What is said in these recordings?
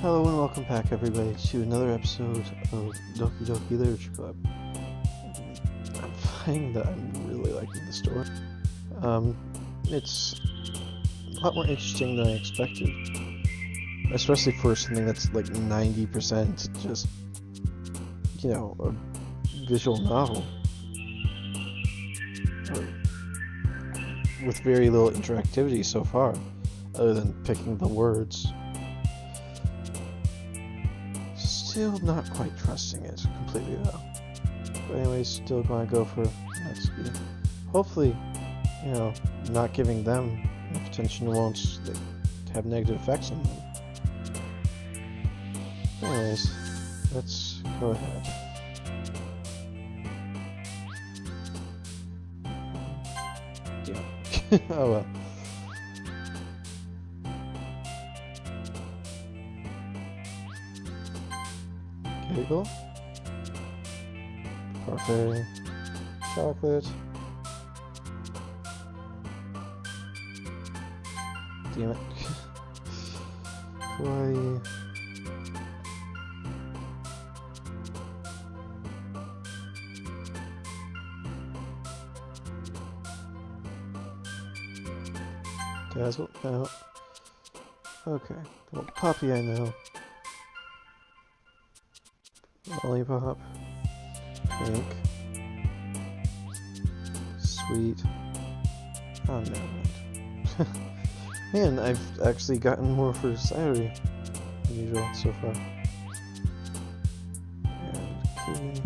Hello and welcome back everybody to another episode of Doki Doki Literature Club. I'm finding that I'm really liking the story. It's a lot more interesting than I expected. Especially for something that's like 90% just, a visual novel. With very little interactivity so far, other than picking the words. Still not quite trusting it completely though. But anyways, still gonna go for Natsuki. Hopefully, not giving them enough attention won't have negative effects on them. Anyways, let's go ahead. Yeah. Oh well. Bagel, parfait, chocolate. Damn it. Kawaii. Dazzle? No. Okay. Well, Poppy I know. Lollipop, pink, sweet. Oh no, man, I've actually gotten more for Sayori than usual so far. And kitty.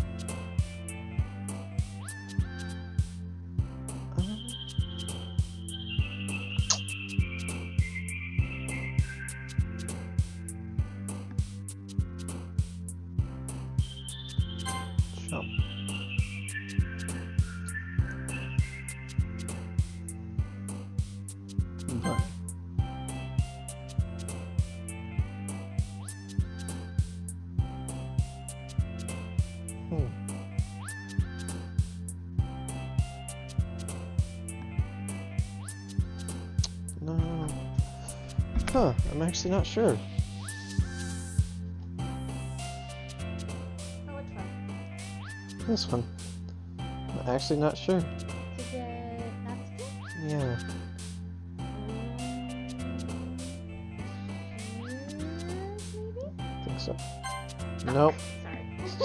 No. Huh, I'm actually not sure. Oh, which one? This one. I'm actually not sure. Is it Natsuki? Yeah. Maybe? I think so. Oh, Nope.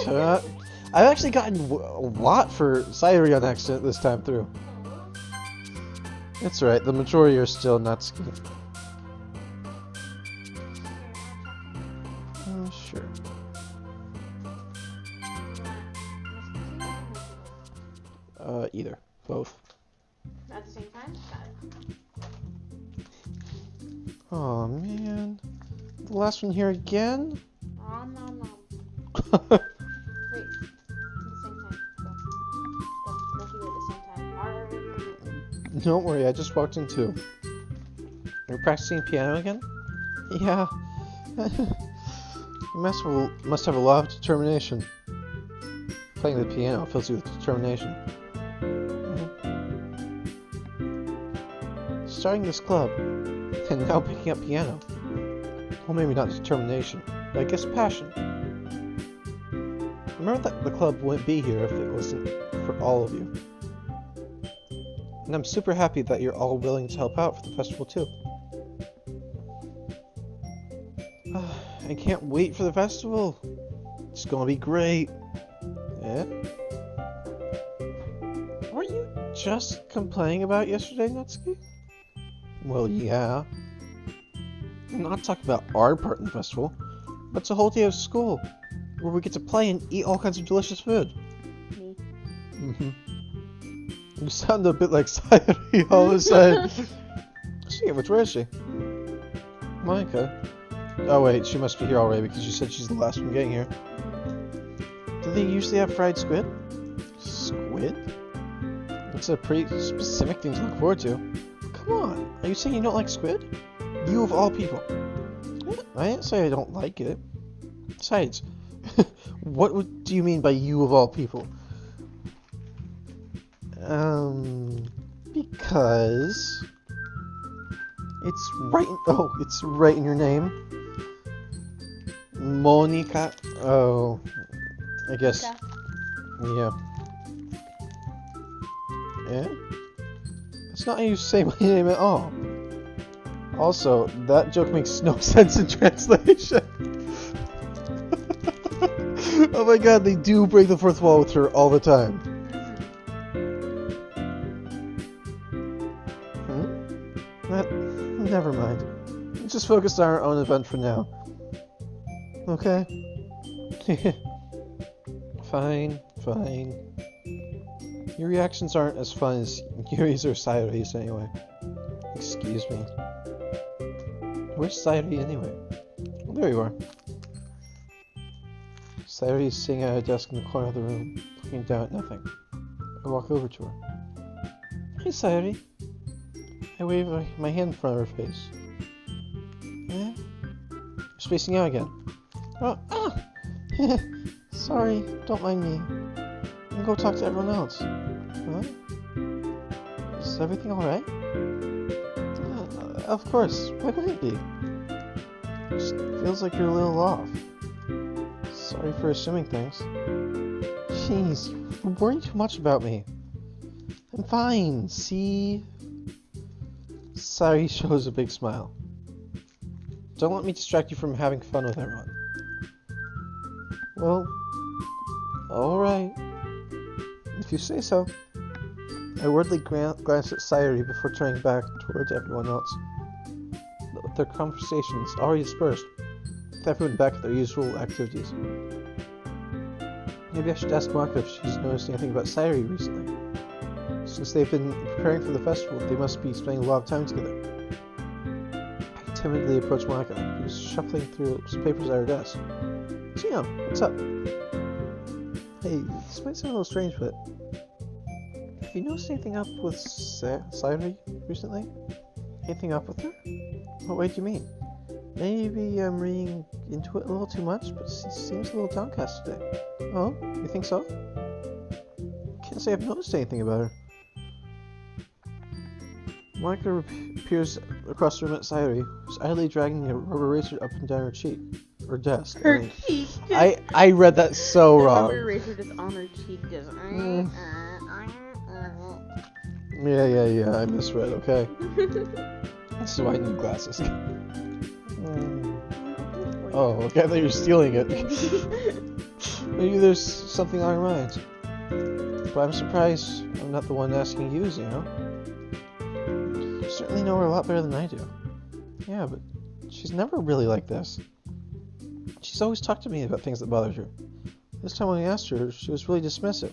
Sorry. I've actually gotten a lot for Sayori on accident this time through. It's alright, the majority are still Natsuki. Oh, sure. Either. Both. At the same time? Got it. Oh man. The last one here again? Oh, no. Wait. At the same time. Go. Let's do it at the same time. Don't worry, I just walked in too. You're practicing piano again? Yeah. You must have a lot of determination. Playing the piano fills you with determination. Starting this club, and now picking up piano. Well, maybe not determination, but I guess passion. Remember that the club wouldn't be here if it wasn't for all of you. And I'm super happy that you're all willing to help out for the festival too. I can't wait for the festival. It's gonna be great. Eh? Weren't you just complaining about yesterday, Natsuki? Well, yeah. I'm not talking about our part in the festival, but it's a whole day of school, where we get to play and eat all kinds of delicious food. Me. You sound a bit like Sayori all of a sudden. Where is she? Monica. Oh wait, she must be here already because you said she's the last one getting here. Do they usually have fried squid? Squid? That's a pretty specific thing to look forward to. Come on, are you saying you don't like squid? You of all people. I didn't say I don't like it. Besides, what do you mean by you of all people? Because it's right in your name. Monica? Oh, I guess. Monica? Yeah. Eh? That's not how you say my name at all. Also, that joke makes no sense in translation. Oh my god, they do break the fourth wall with her all the time. Never mind. Let's just focus on our own event for now. Okay? Fine. Your reactions aren't as fun as Yuri's or Sayori's anyway. Excuse me. Where's Sayori anyway? Oh, there you are. Sayori is sitting at a desk in the corner of the room, looking down at nothing. I walk over to her. Hey, Sayori. I wave my hand in front of her face. Eh? You're spacing out again. Oh, sorry, don't mind me. You can go talk to everyone else. Huh? Is everything alright? Of course, why would it be? It just feels like you're a little off. Sorry for assuming things. Jeez, you're worrying too much about me. I'm fine, see? Sayori shows a big smile. Don't let me distract you from having fun with everyone. Well, alright. If you say so. I wordly glance at Sayori before turning back towards everyone else. With their conversations already dispersed, with everyone back at their usual activities. Maybe I should ask Monica if she's noticed anything about Sayori recently. Since they've been preparing for the festival, they must be spending a lot of time together. I timidly approach Monica, who's shuffling through some papers at her desk. Gino, what's up? Hey, this might sound a little strange, but have you noticed anything up with Sayori recently? Anything up with her? What way do you mean? Maybe I'm reading into it a little too much, but she seems a little downcast today. Oh, you think so? Can't say I've noticed anything about her. Monica appears across the room at Sayori, who's idly dragging a rubber eraser up and down her cheek. Or desk. Her cheek. I read that so wrong. The rubber eraser just on her cheek just... Yeah, I misread, okay? This is why I need glasses. Oh, okay, I thought you were stealing it. Maybe there's something on your mind. But I'm surprised I'm not the one asking you, you know? You certainly know her a lot better than I do. Yeah, but she's never really like this. She's always talked to me about things that bothered her. This time when I asked her, she was really dismissive.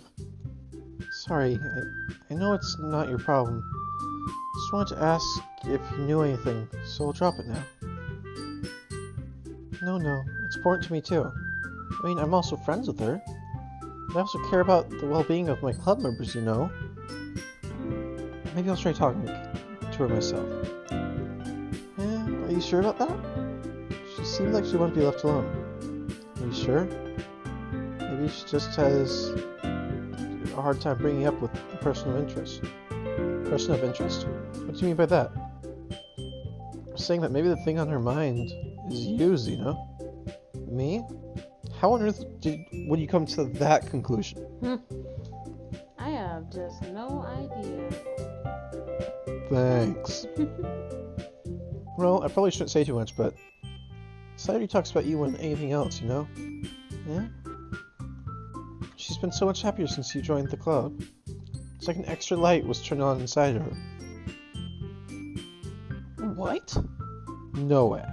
Sorry, I know it's not your problem. Just wanted to ask if you knew anything, so I'll drop it now. No, it's important to me too. I mean, I'm also friends with her. But I also care about the well-being of my club members, you know. Maybe I'll try talking to her myself. Yeah, are you sure about that? She seemed like she wanted to be left alone. Are you sure? Maybe she just has a hard time bringing up with the person of interest. Person of interest? What do you mean by that? I'm saying that maybe the thing on her mind is you know? Me? How on earth would you come to that conclusion? I have just no idea. Thanks. Well, I probably shouldn't say too much, but Sayori talks about you more than anything else, you know? Yeah? She's been so much happier since you joined the club. It's like an extra light was turned on inside her. What? No way.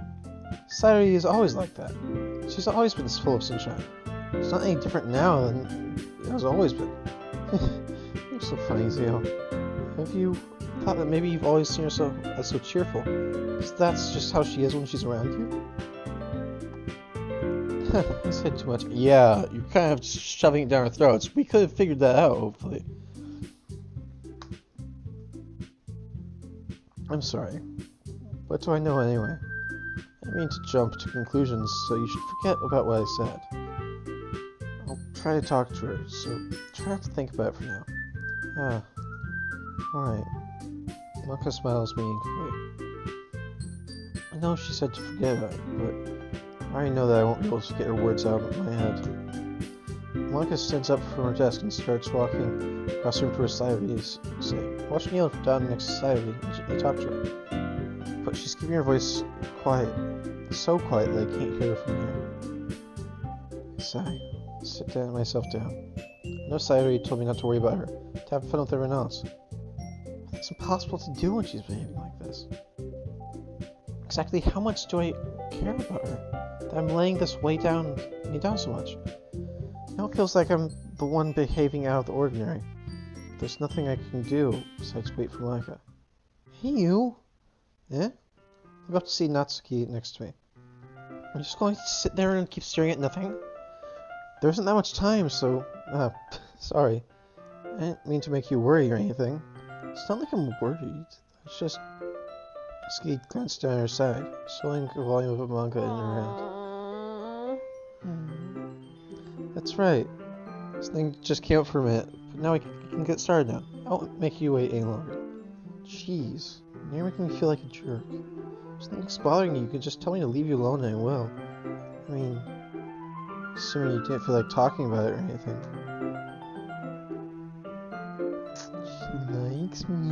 Sayori is always like that. She's always been full of sunshine. It's not any different now than it has always been. You're so funny, Zio. Have you thought that maybe you've always seen her as so cheerful? Because that's just how she is when she's around you? I said too much. Yeah, you're kind of just shoving it down our throats. We could have figured that out, hopefully. I'm sorry. What do I know anyway? I mean to jump to conclusions, so you should forget about what I said. I'll try to talk to her, so try not to think about it for now. Alright. Monica smiles meaningfully. I know she said to forget about it, but I already know that I won't be able to get her words out of my head. Monica stands up from her desk and starts walking across the room towards Sayori's side. Watch me yell down next to Sayori and gently talk to her. But she's keeping her voice quiet. So quiet that I can't hear her from here. Sigh. Sit myself down. I know Sayori told me not to worry about her, to have fun with everyone else. But it's impossible to do when she's behaving like this. Exactly how much do I care about her? That I'm laying this weight down me down so much. Now it feels like I'm the one behaving out of the ordinary. There's nothing I can do besides wait for Monica. Hey you! Eh? I'm about to see Natsuki next to me. I'm just going to sit there and keep staring at nothing? There isn't that much time, so... sorry. I didn't mean to make you worry or anything. It's not like I'm worried. It's just... Natsuki glanced down at her side, swallowing the volume of a manga in her hand. That's right. This thing just came up for a minute, but now we can get started now. I won't make you wait any longer. Jeez, now you're making me feel like a jerk. If something's bothering you, you can just tell me to leave you alone and I will. I mean, assuming you didn't feel like talking about it or anything. She likes me.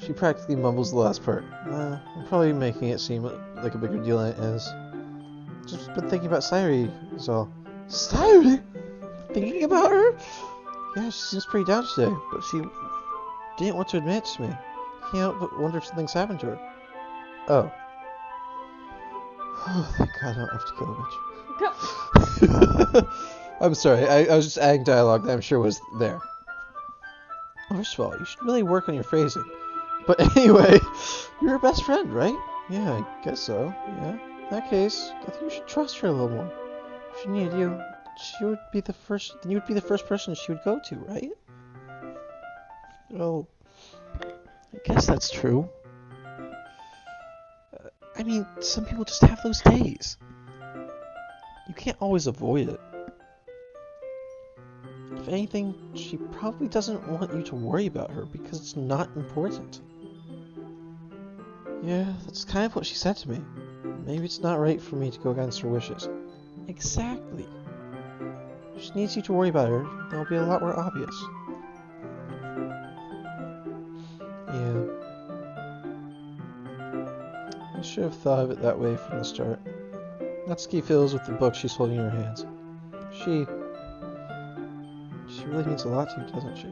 She practically mumbles the last part. I'm probably making it seem like a bigger deal than it is. Just been thinking about Sayori, is all. Sayori? Thinking about her? Yeah, she seems pretty down today, but she didn't want to admit it to me. Can't help but wonder if something's happened to her. Oh. Oh, thank God I don't have to kill a bitch. I'm sorry, I was just adding dialogue that I'm sure was there. First of all, you should really work on your phrasing. But anyway, you're her best friend, right? Yeah, I guess so, yeah. In that case, I think you should trust her a little more. If she needed you, then you would be the first person she would go to, right? Well, I guess that's true. I mean, some people just have those days. You can't always avoid it. If anything, she probably doesn't want you to worry about her because it's not important. Yeah, that's kind of what she said to me. Maybe it's not right for me to go against her wishes. Exactly. If she needs you to worry about her, that'll be a lot more obvious. Yeah. I should have thought of it that way from the start. Natsuki fiddles with the book she's holding in her hands. She really means a lot to you, doesn't she?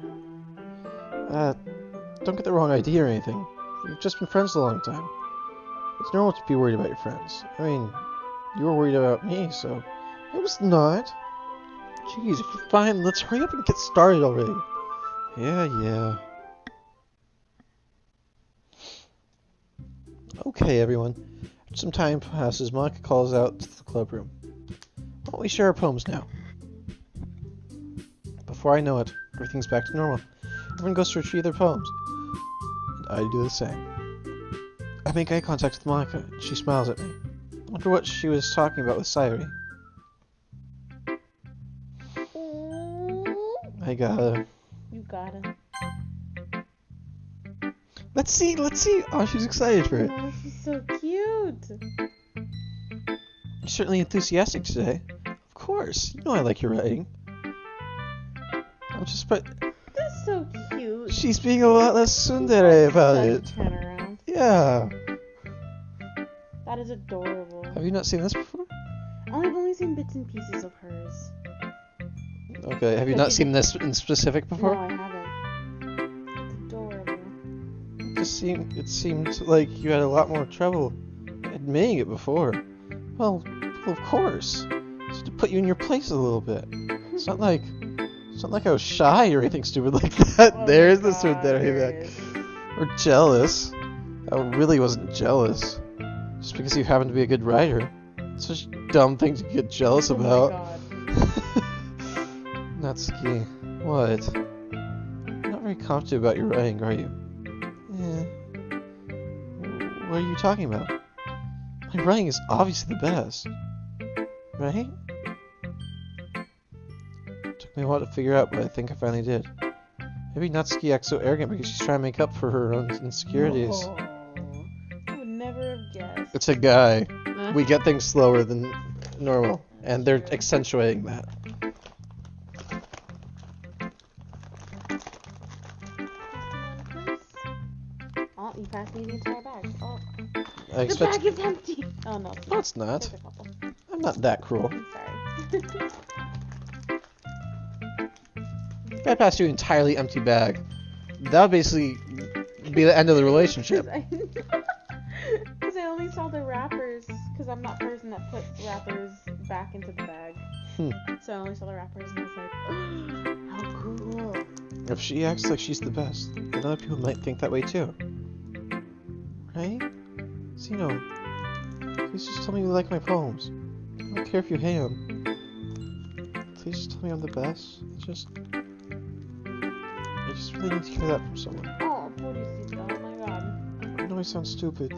Don't get the wrong idea or anything. We've just been friends a long time. It's normal to be worried about your friends. I mean, you were worried about me, so... It was not. Jeez, if you're fine, let's hurry up and get started already. Yeah. Okay, everyone. After some time passes, Monica calls out to the club room. Why don't we share our poems now? Before I know it, everything's back to normal. Everyone goes to retrieve their poems. And I do the same. I make eye contact with Monica, and she smiles at me. I wonder what she was talking about with Sayori. I gotta. You gotta. Let's see! Oh, she's excited for it. Oh, she's so cute! You're certainly enthusiastic today. Of course, you know I like your writing. I'm just That's so cute. She's being a lot less tsundere about it. Turn around. Yeah. That is adorable. Have you not seen this before? I've only seen bits and pieces of hers. Okay, have you not seen this in specific before? No, I haven't. It's adorable. It seemed like you had a lot more trouble admitting it before. Well, of course. Just to put you in your place a little bit. It's not like I was shy or anything stupid like that. Oh There's my the God, tsundere. Or jealous. I really wasn't jealous. Just because you happen to be a good writer. It's such a dumb thing to get jealous about. Oh my God. Natsuki, what? You're not very confident about your writing, are you? Yeah. What are you talking about? My writing is obviously the best. Right? Took me a while to figure out, but I think I finally did. Maybe Natsuki acts so arrogant because she's trying to make up for her own insecurities. Oh, I would never never have guessed. It's a guy. We get things slower than normal, and they're accentuating that. Oh, you passed me the entire bag. Oh, I the bag is empty. Oh no. No, it's not. There's a couple. I'm not that cruel. I'm sorry. If I passed you an entirely empty bag, that would basically be the end of the relationship. Because I only saw the wrappers. Because I'm that person that puts wrappers back into the bag. So I only saw the wrappers and I was like, oh, how cool. If she acts like she's the best, then other people might think that way too. Right? Xeno, please just tell me you like my poems. I don't care if you hate them. Please just tell me I'm the best. I just really need to hear that from someone. Oh, Pobrecito, oh my god. I know I sound stupid.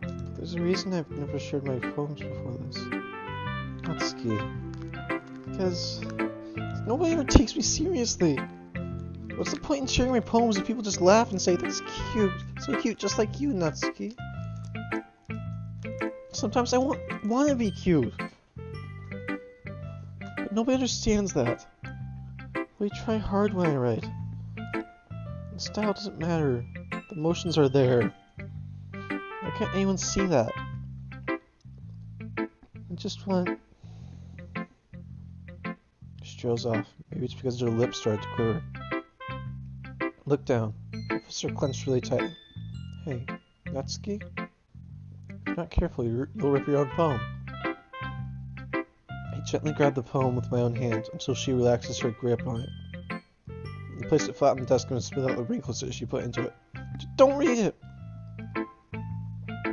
But there's a reason I've never shared my poems before this. Natsuki. Because nobody ever takes me seriously. What's the point in sharing my poems if people just laugh and say, that's cute, so cute, just like you, Natsuki? Sometimes I want to be cute. But nobody understands that. We try hard when I write. The style doesn't matter. The emotions are there. Why can't anyone see that? I just want... She trails off. Maybe it's because her lips started to quiver. Look down. Her fists are clenched really tight. Hey, Natsuki? If you're not careful, you'll rip your own poem. I gently grab the poem with my own hand until she relaxes her grip on it. I place it flat on the desk and smooth out the wrinkles that she put into it. Don't read it!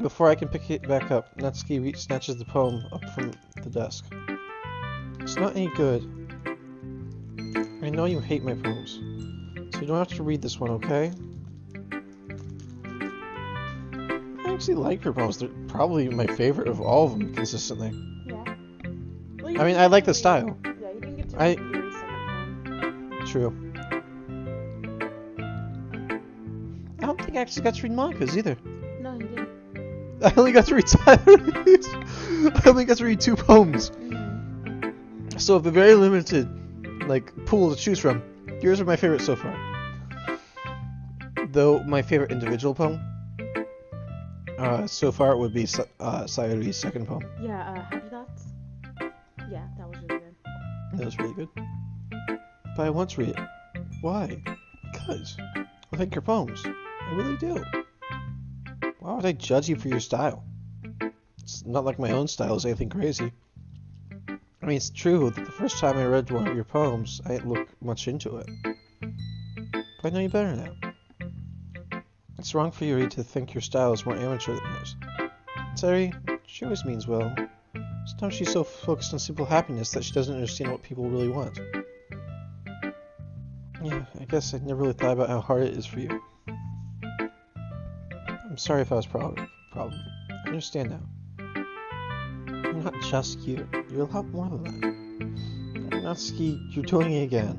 Before I can pick it back up, Natsuki snatches the poem up from the desk. It's not any good. I know you hate my poems, so you don't have to read this one, okay? I actually like her poems. They're probably my favorite of all of them, consistently. Yeah. Well, I mean, I like the style. Yeah, you didn't get to read Yuri's second poem. True. I don't think I actually got to read mangas either. No, you didn't. I only got to read Sayori's. I only got to read 2 poems. Mm-hmm. So I have a very limited, pool to choose from. Yours are my favorite so far. Though my favorite individual poem, so far would be Sayori's second poem. Yeah, Happy Thoughts? Yeah, that was really good. That was really good. But I want to read it. Why? Because I like your poems. I really do. Why would I judge you for your style? It's not like my own style is anything crazy. I mean, it's true that the first time I read one of your poems, I didn't look much into it. But I know you better now. It's wrong for Yuri to think your style is more amateur than yours. Sayori, she always means well. Sometimes she's so focused on simple happiness that she doesn't understand what people really want. Yeah, I guess I never really thought about how hard it is for you. I'm sorry if I was problem. I understand now. You're not just you. You're a lot more than that. Natsuki, you're doing it again.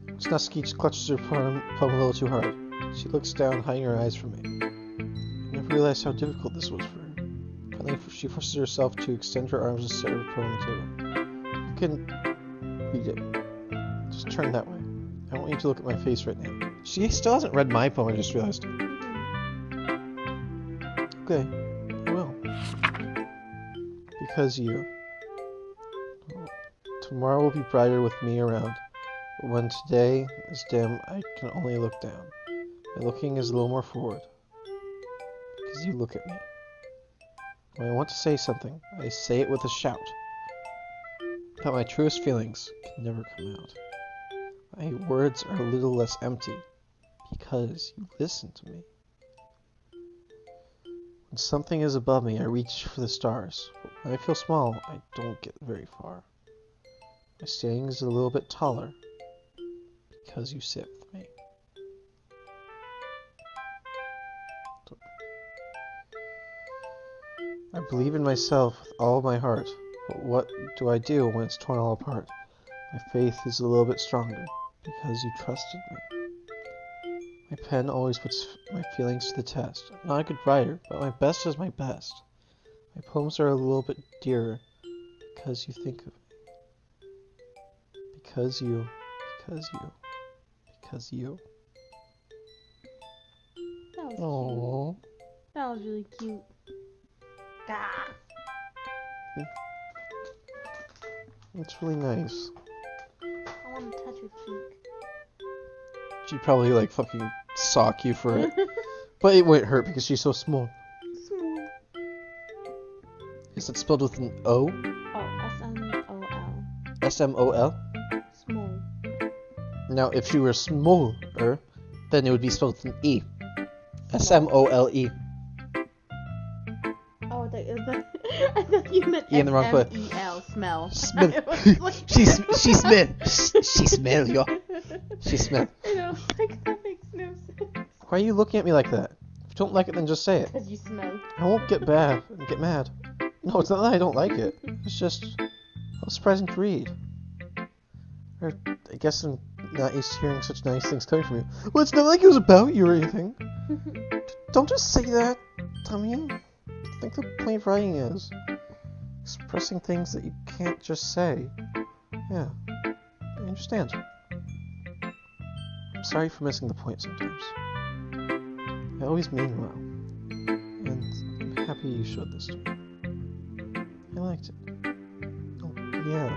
Natsuki clutches her poem a little too hard. She looks down, hiding her eyes from me. I never realized how difficult this was for her. Finally, she forces herself to extend her arms and set her poem on the table. You can read it. Just turn that way. I want you to look at my face right now. She still hasn't read my poem, I just realized. Okay, I will. Because you. Tomorrow will be brighter with me around. But when today is dim, I can only look down. My looking is a little more forward. Because you look at me. When I want to say something, I say it with a shout. But my truest feelings can never come out. My words are a little less empty. Because you listen to me. When something is above me, I reach for the stars. But when I feel small, I don't get very far. My standing is a little bit taller. Because you sit with me. I believe in myself with all my heart, but what do I do when it's torn all apart? My faith is a little bit stronger, because you trusted me. My pen always puts my feelings to the test. I'm not a good writer, but my best is my best. My poems are a little bit dearer because you think of me. Because you. That was Aww. cute. That was really cute. Ah. It's really nice. I want to touch your cheek. She'd probably like fucking sock you for it. But it wouldn't hurt because she's so small. Small. Is it spelled with an O? Oh, S-M-O-L. S-M-O-L? Small. Now, if she were smaller, then it would be spelled with an E. S-M-O-L-E. Oh, I thought you meant E in the wrong place. S-M-E-L, smell. Smell. She smell, yo. She smell. I know, like, that makes no sense. Why are you looking at me like that? If you don't like it, then just say it. Because you smell. I won't get mad. No, it's not that I don't like it. It's just how surprising to read. Or I guess I'm not used to hearing such nice things coming from you. Well, it's not like it was about you or anything. Don't just say that, Tommy. I think the point of writing is expressing things that you can't just say. Yeah, I understand. I'm sorry for missing the point sometimes. I always mean well. And I'm happy you showed this to me. I liked it. Oh, yeah.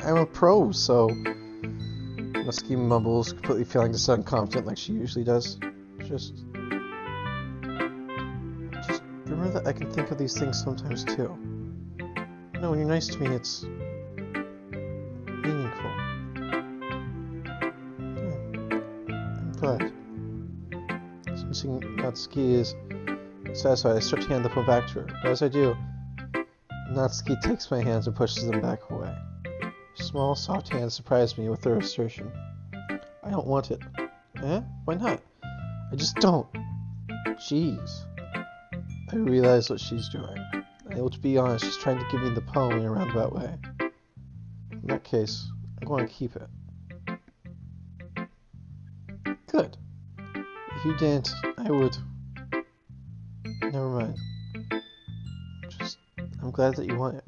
I'm a pro, so... Muskie mumbles, completely failing to sound confident like she usually does. Just remember that I can think of these things sometimes too. No, when you're nice to me, it's meaningful. Yeah, I'm glad. Sensing Natsuki is satisfied, I start to hand the phone back to her. But as I do, Natsuki takes my hands and pushes them back away. Her small, soft hands surprise me with her assertion. I don't want it. Eh? Why not? I just don't. Jeez. I realize what she's doing. To be honest, she's trying to give me the poem in a roundabout way. In that case, I'm going to keep it. Good. If you didn't, I would... Never mind. I'm glad that you want it.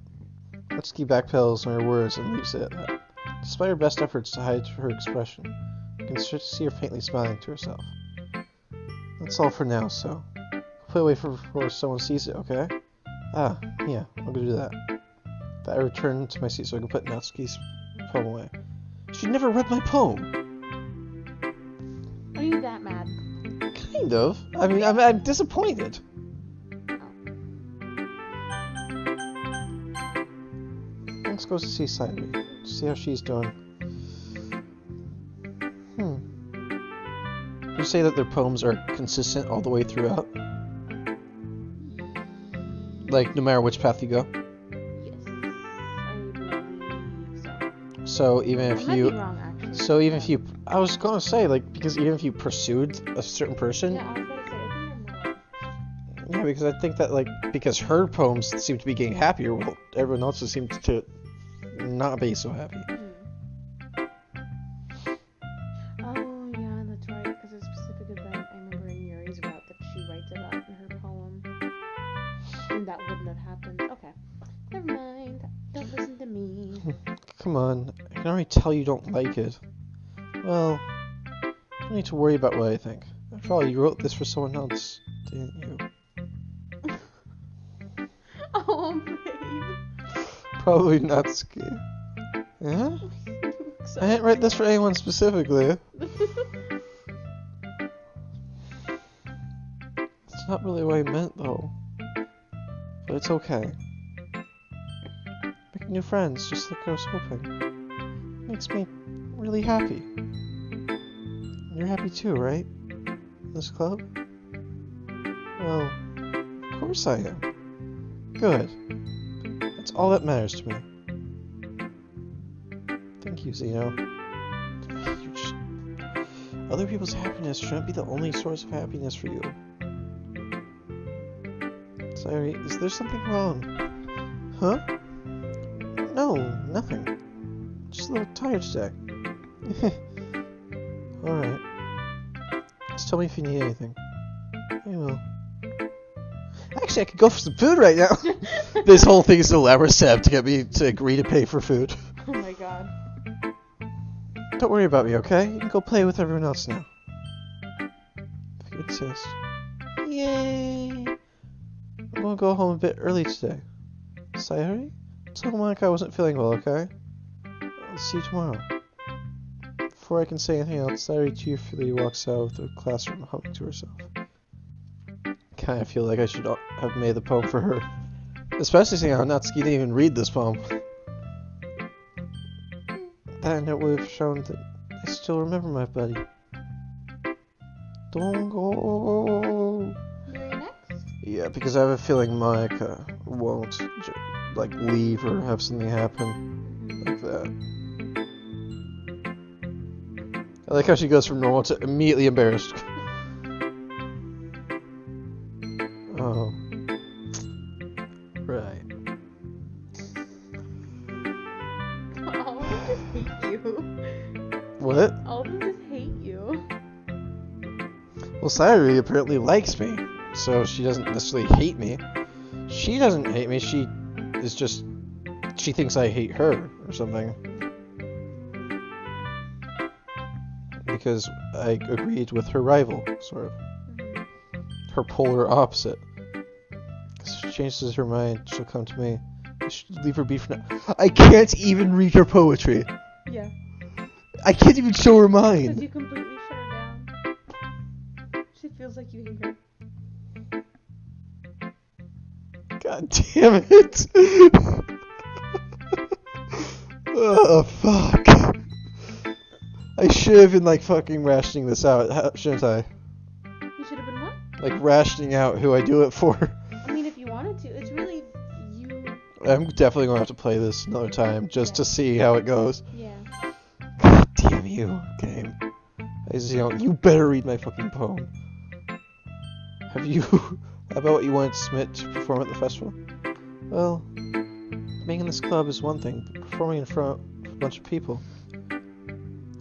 Natsuki backpedals on her words and leaves it at that. Despite her best efforts to hide her expression, I can start to see her faintly smiling to herself. That's all for now, so... I'll put it away before someone sees it, okay? Ah, yeah, I'll go do that. But I return to my seat so I can put Natsuki's poem away. She never read my poem! Are you that mad? Kind of. I mean, I'm disappointed. Let's go see Sayori. See how she's doing. You say that their poems are consistent all the way throughout? Like, no matter which path you go? Yes, I believe so. So even if I might you... be wrong, actually. So even if you... I was gonna say, like, because even if you pursued a certain person... Yeah, I was gonna say, I think I'm wrong. Yeah, because I think that, like, because her poems seem to be getting happier, well, everyone else's seems to not be so happy. Oh, yeah, that's right, because a specific event I remember in Yuri's route that she writes about in her poem. And that wouldn't have happened. Okay. Never mind. Don't listen to me. Come on, I can already tell you don't like it. Well, you don't need to worry about what I think. After all, you wrote this for someone else, didn't you? Oh, babe. Probably Natsuki. Yeah? I didn't write this for anyone specifically. It's not really what I meant, though. But it's okay. Making new friends, just like I was hoping. Makes me really happy. You're happy too, right? In this club? Well, of course I am. Good. That's all that matters to me. Thank you, Zeno. Other people's happiness shouldn't be the only source of happiness for you. Sayori, is there something wrong? Huh? No, nothing. Just a little tired today. Alright. Just tell me if you need anything. I will. Actually, I could go for some food right now. This whole thing is an elaborate setup to get me to agree to pay for food. Oh my god. Don't worry about me, okay? You can go play with everyone else now. If you insist. Yay! I'm gonna go home a bit early today. Sayori? Tell Monica I wasn't feeling well, okay? I'll see you tomorrow. Before I can say anything else, Sayori cheerfully walks out of the classroom, humming to herself. Kinda feel like I should have made the poem for her. Especially seeing how Natsuki didn't even read this poem. That note would have shown that I still remember my buddy. Don't go. You're next? Yeah, because I have a feeling Monica won't like leave or have something happen like that. I like how she goes from normal to immediately embarrassed. Oh. Right. All of them just hate you. What? All of them just hate you. Well, Sayori apparently likes me, so she doesn't necessarily hate me. She doesn't hate me, she is just... she thinks I hate her, or something. Because I agreed with her rival, sort of. Her polar opposite. Because if she changes her mind, she'll come to me. I should leave her be for now. I can't even read her poetry! Yeah. I can't even show her Because mine! you completely shut her down. She feels like you hate her. God damn it! Oh, fuck. I should have been, like, fucking rationing this out, shouldn't I? You should have been what? Like, rationing out who I do it for. I mean, if you wanted to, it's really you. I'm definitely gonna have to play this another time, just to see how it goes. Yeah. God damn you, game. You better read my fucking poem. Have you... How about what you wanted to submit to perform at the festival? Well, being in this club is one thing, but performing in front of a bunch of people...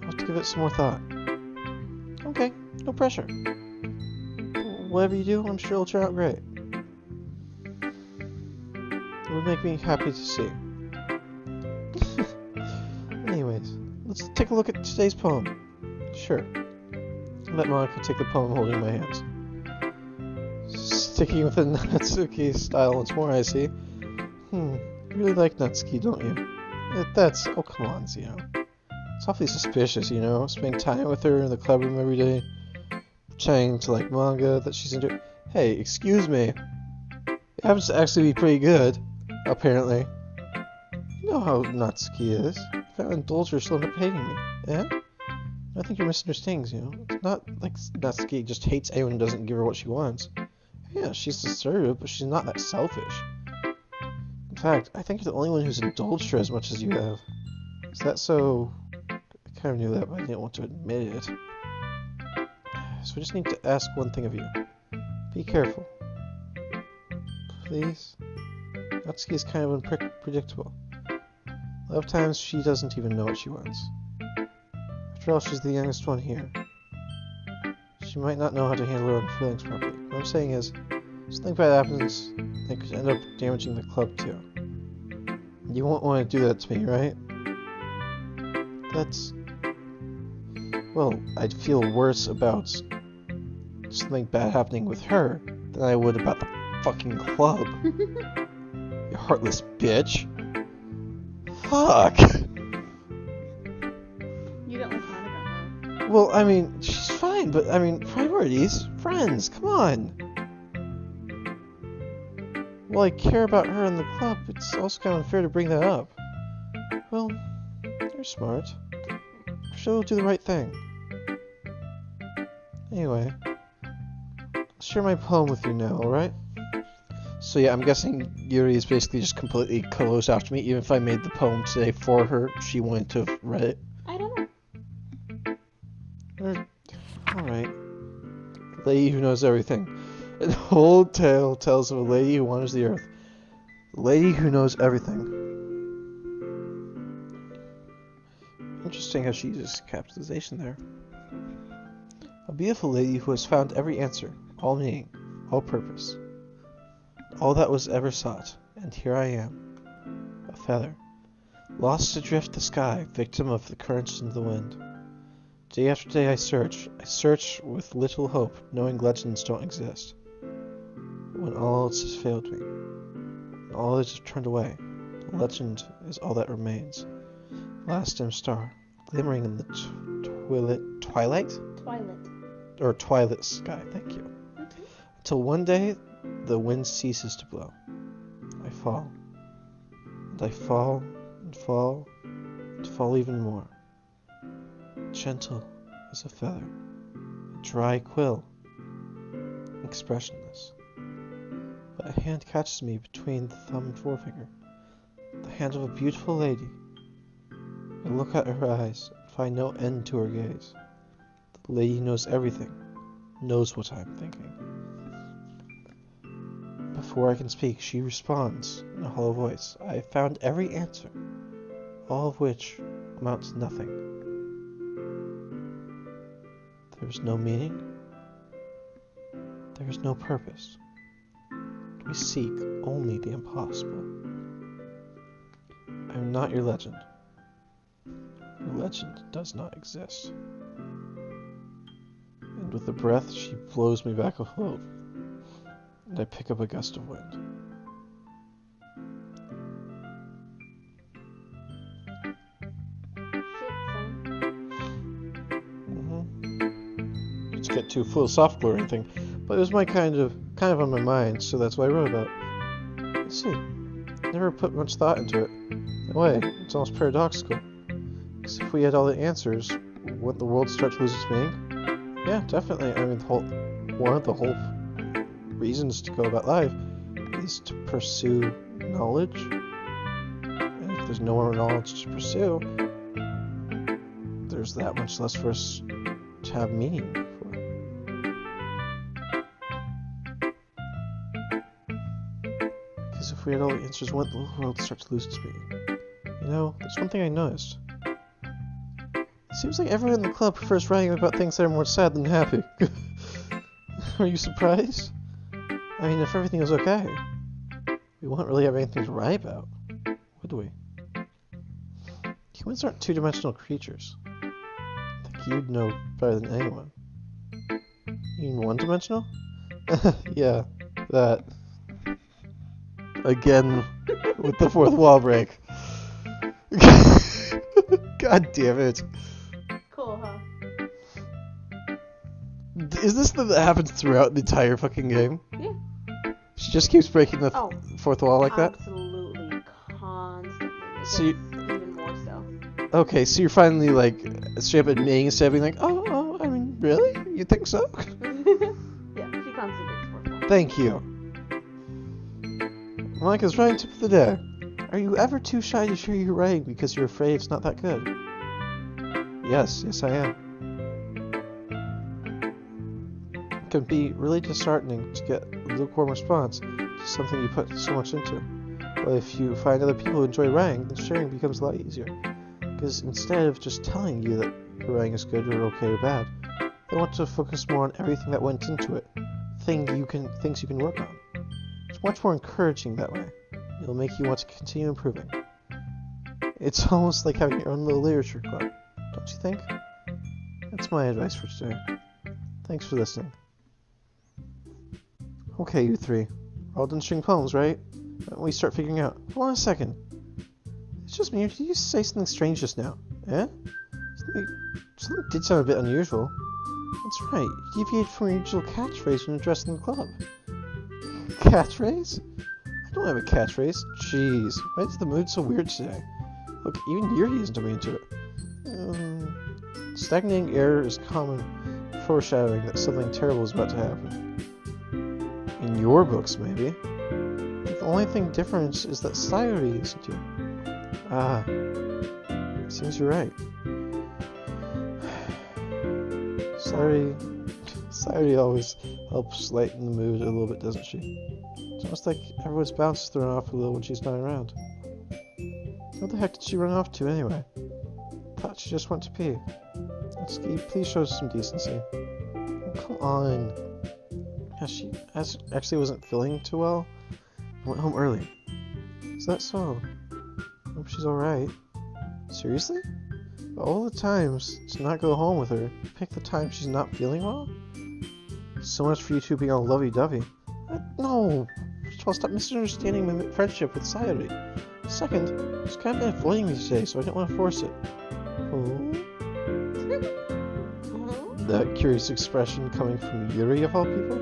I'll have to give it some more thought. Okay, no pressure. Whatever you do, I'm sure it'll turn out great. It would make me happy to see. Anyways, let's take a look at today's poem. Sure. Let Monica take the poem holding my hands. Sticking with the Natsuki style once more, I see. You really like Natsuki, don't you? That's... oh, come on, Zeno. It's awfully suspicious, you know? Spending time with her in the club room every day. Trying to like manga that she's into... Hey, excuse me. It happens to actually be pretty good, apparently. You know how Natsuki is. If I indulge her, she'll end up hating me. Eh? I think you're misunderstanding, you know? It's not like Natsuki just hates anyone who doesn't give her what she wants. Yeah, she's assertive, but she's not that selfish. In fact, I think you're the only one who's indulged her as much as you have. Is that so... I kind of knew that, but I didn't want to admit it. So I just need to ask one thing of you. Be careful. Please? Natsuki is kind of unpredictable. A lot of times she doesn't even know what she wants. After all, she's the youngest one here. She might not know how to handle her own feelings properly. What I'm saying is, something bad happens that could end up damaging the club too. You won't want to do that to me, right? That's... well, I'd feel worse about something bad happening with her than I would about the fucking club. You heartless bitch. Fuck! You don't like Monica, huh? Well, I mean, she's fine, but, I mean, priorities? Friends, come on! Well, I care about her in the club, it's also kind of unfair to bring that up. Well, you're smart. I'm sure you'll do the right thing. Anyway, I'll share my poem with you now, alright? So yeah, I'm guessing Yuri is basically just completely closed after me. Even if I made the poem today for her, she wanted to have read it. I don't know. Alright. Lady who knows everything. An old tale tells of a lady who wanders the earth. The lady who knows everything. Interesting how she uses capitalization there. A beautiful lady who has found every answer, all meaning, all purpose. All that was ever sought, and here I am. A feather. Lost adrift the sky, victim of the currents and the wind. Day after day I search with little hope, knowing legends don't exist. When all else has failed me, and all others have turned away, the legend is all that remains. Last dim star, glimmering in the twilight? Or twilight sky, thank you. Until one day, the wind ceases to blow. I fall. And I fall, and fall, and fall even more. Gentle as a feather, a dry quill, expressionless. But a hand catches me between the thumb and forefinger, the hand of a beautiful lady. I look at her eyes and find no end to her gaze. The lady knows everything, knows what I'm thinking. Before I can speak, she responds in a hollow voice. I have found every answer, all of which amount to nothing. There is no meaning. There is no purpose. We seek only the impossible. I am not your legend. Your legend does not exist. And with a breath, she blows me back afloat, and I pick up a gust of wind. Let's get too philosophical or anything, but it was my kind of on my mind, so that's what I wrote about. Let's see. Never put much thought into it. In a way, it's almost paradoxical. Because if we had all the answers, wouldn't the world start to lose its meaning? Yeah, definitely. I mean, one of the whole reasons to go about life is to pursue knowledge. And if there's no more knowledge to pursue, there's that much less for us to have meaning for. Because if we had all the answers, wouldn't the world start to lose its meaning? You know, there's one thing I noticed. It seems like everyone in the club prefers writing about things that are more sad than happy. Are you surprised? I mean, if everything was okay, we wouldn't really have anything to write about, would we? Humans aren't two-dimensional creatures. I think you'd know better than anyone. You mean one-dimensional? Yeah, that. Again, with the fourth wall break. God damn it. Cool, huh? Is this the that happens throughout the entire fucking game? Yeah. She just keeps breaking the fourth wall like that? Absolutely, constantly. So even more so. Okay, so you're finally like straight up admitting instead of being like, oh, I mean, really? You think so? Yeah, she constantly breaks fourth wall. Thank you. Monica's writing tip of the day. Are you ever too shy to share your writing because you're afraid it's not that good? Yes, I am. It can be really disheartening to get a lukewarm response to something you put so much into. But if you find other people who enjoy writing, then sharing becomes a lot easier. Because instead of just telling you that your writing is good or okay or bad, they want to focus more on everything that went into it, things you can work on. It's much more encouraging that way. It'll make you want to continue improving. It's almost like having your own little literature club, don't you think? That's my advice for today. Thanks for listening. Okay, you three. We're all done string poems, right? Why don't we start figuring out? Hold on a second. It's just me. Did you say something strange just now? Eh? Something did sound a bit unusual. That's right. You deviated from your usual catchphrase when addressing the club. Catchphrase? I don't have a catchphrase. Jeez. Why is the mood so weird today? Look, even Yuri isn't into it. Stagnating air is common foreshadowing that something terrible is about to happen. In your books, maybe. The only thing different is that Sayori isn't here. Ah. Seems you're right. Sayori always helps lighten the mood a little bit, doesn't she? It's almost like everyone's bounce is thrown off a little when she's not around. Where the heck did she run off to anyway? Thought she just went to pee. Can you please show us some decency? come on. Yeah, she actually wasn't feeling too well. Went home early. Is that so? Hope she's alright. Seriously? All the times to not go home with her, pick the time she's not feeling well? So much for you two being all lovey-dovey. No! First of all, stop misunderstanding my friendship with Sayori. Second, she's kind of been avoiding me today, so I didn't want to force it. Oh? That curious expression coming from Yuri of all people?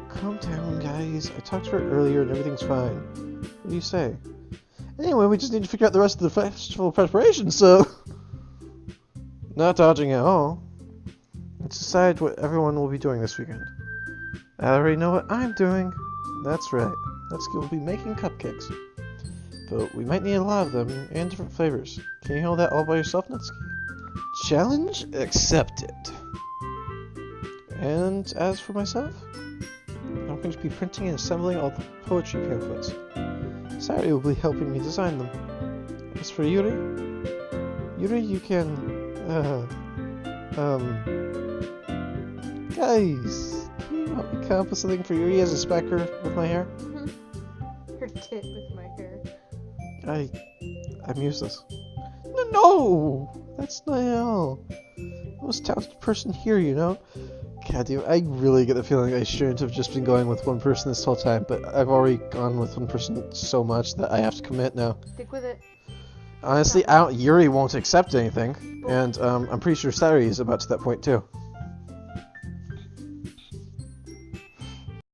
Calm down, guys. I talked to her earlier and everything's fine. What do you say? Anyway, we just need to figure out the rest of the festival preparation, so... Not dodging at all. Let's decide what everyone will be doing this weekend. I already know what I'm doing. That's right. Natsuki will be making cupcakes. But we might need a lot of them, and different flavors. Can you handle that all by yourself, Natsuki? Challenge accepted. And as for myself, I'm going to be printing and assembling all the poetry pamphlets. Sayori will be helping me design them. As for Yuri, you can, guys, can you help me come up with something for Yuri as a specker with my hair? Her tit with my hair. I'm useless. No! That's not at all. Most talented person here, you know? God damn, I really get the feeling I shouldn't have just been going with one person this whole time, but I've already gone with one person so much that I have to commit now. Stick with it. Honestly, Yuri won't accept anything, and I'm pretty sure Sayori is about to that point too.